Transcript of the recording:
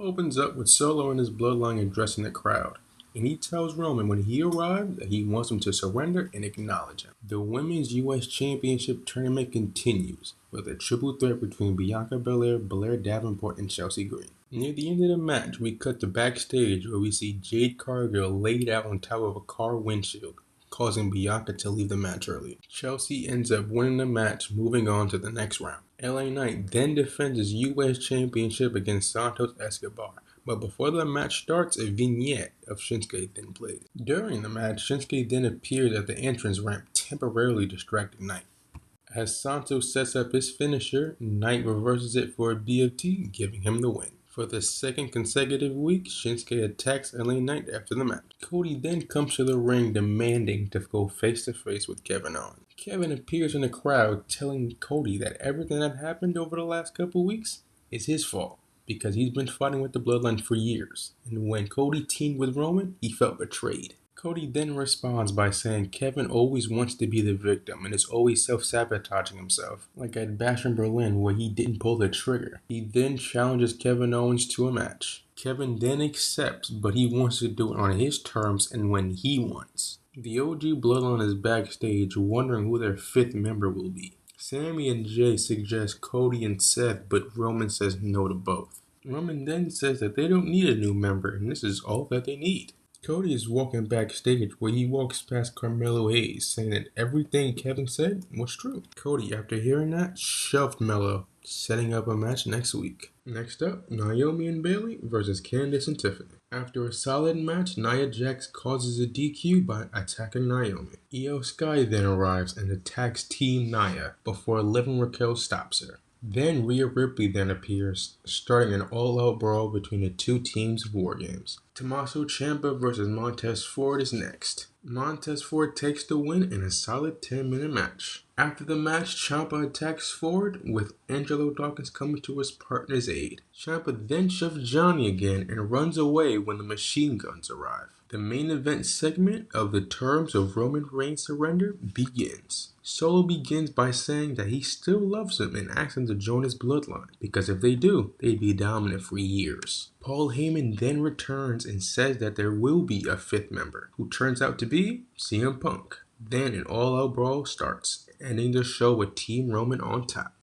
Opens up with Solo and his bloodline addressing the crowd, and he tells Roman when he arrives that he wants him to surrender and acknowledge him. The Women's U.S. Championship tournament continues with a triple threat between Bianca Belair, Blair Davenport, and Chelsea Green. Near the end of the match, we cut to backstage where we see Jade Cargill laid out on top of a car windshield, causing Bianca to leave the match early. Chelsea ends up winning the match, moving on to the next round. LA Knight then defends his U.S. Championship against Santos Escobar, but before the match starts, a vignette of Shinsuke then plays. During the match, Shinsuke then appears at the entrance ramp, temporarily distracting Knight. As Santos sets up his finisher, Knight reverses it for a BFT, giving him the win. For the second consecutive week, Shinsuke attacks LA Knight after the match. Cody then comes to the ring demanding to go face-to-face with Kevin Owens. Kevin appears in the crowd telling Cody that everything that happened over the last couple weeks is his fault, because he's been fighting with the Bloodline for years, and when Cody teamed with Roman, he felt betrayed. Cody then responds by saying Kevin always wants to be the victim and is always self-sabotaging himself, like at Bash in Berlin where he didn't pull the trigger. He then challenges Kevin Owens to a match. Kevin then accepts, but he wants to do it on his terms and when he wants. The OG Bloodline is backstage wondering who their fifth member will be. Sammy and Jay suggest Cody and Seth, but Roman says no to both. Roman then says that they don't need a new member and this is all that they need. Cody is walking backstage where he walks past Carmelo Hayes, saying that everything Kevin said was true. Cody, after hearing that, shoved Melo, setting up a match next week. Next up, Naomi and Bayley versus Candice and Tiffany. After a solid match, Nia Jax causes a DQ by attacking Naomi. Io Sky then arrives and attacks Team Nia before Living Raquel stops her. Then Rhea Ripley then appears, starting an all-out brawl between the two teams of War Games. Tommaso Ciampa versus Montez Ford is next. Montez Ford takes the win in a solid 10-minute match. After the match, Ciampa attacks Ford, with Angelo Dawkins coming to his partner's aid. Ciampa then shoves Johnny again and runs away when the machine guns arrive. The main event segment of the terms of Roman Reigns' surrender begins. Solo begins by saying that he still loves him and asks him to join his bloodline, because if they do, they'd be dominant for years. Paul Heyman then returns and says that there will be a fifth member, who turns out to be CM Punk. Then an all-out brawl starts, ending the show with Team Roman on top.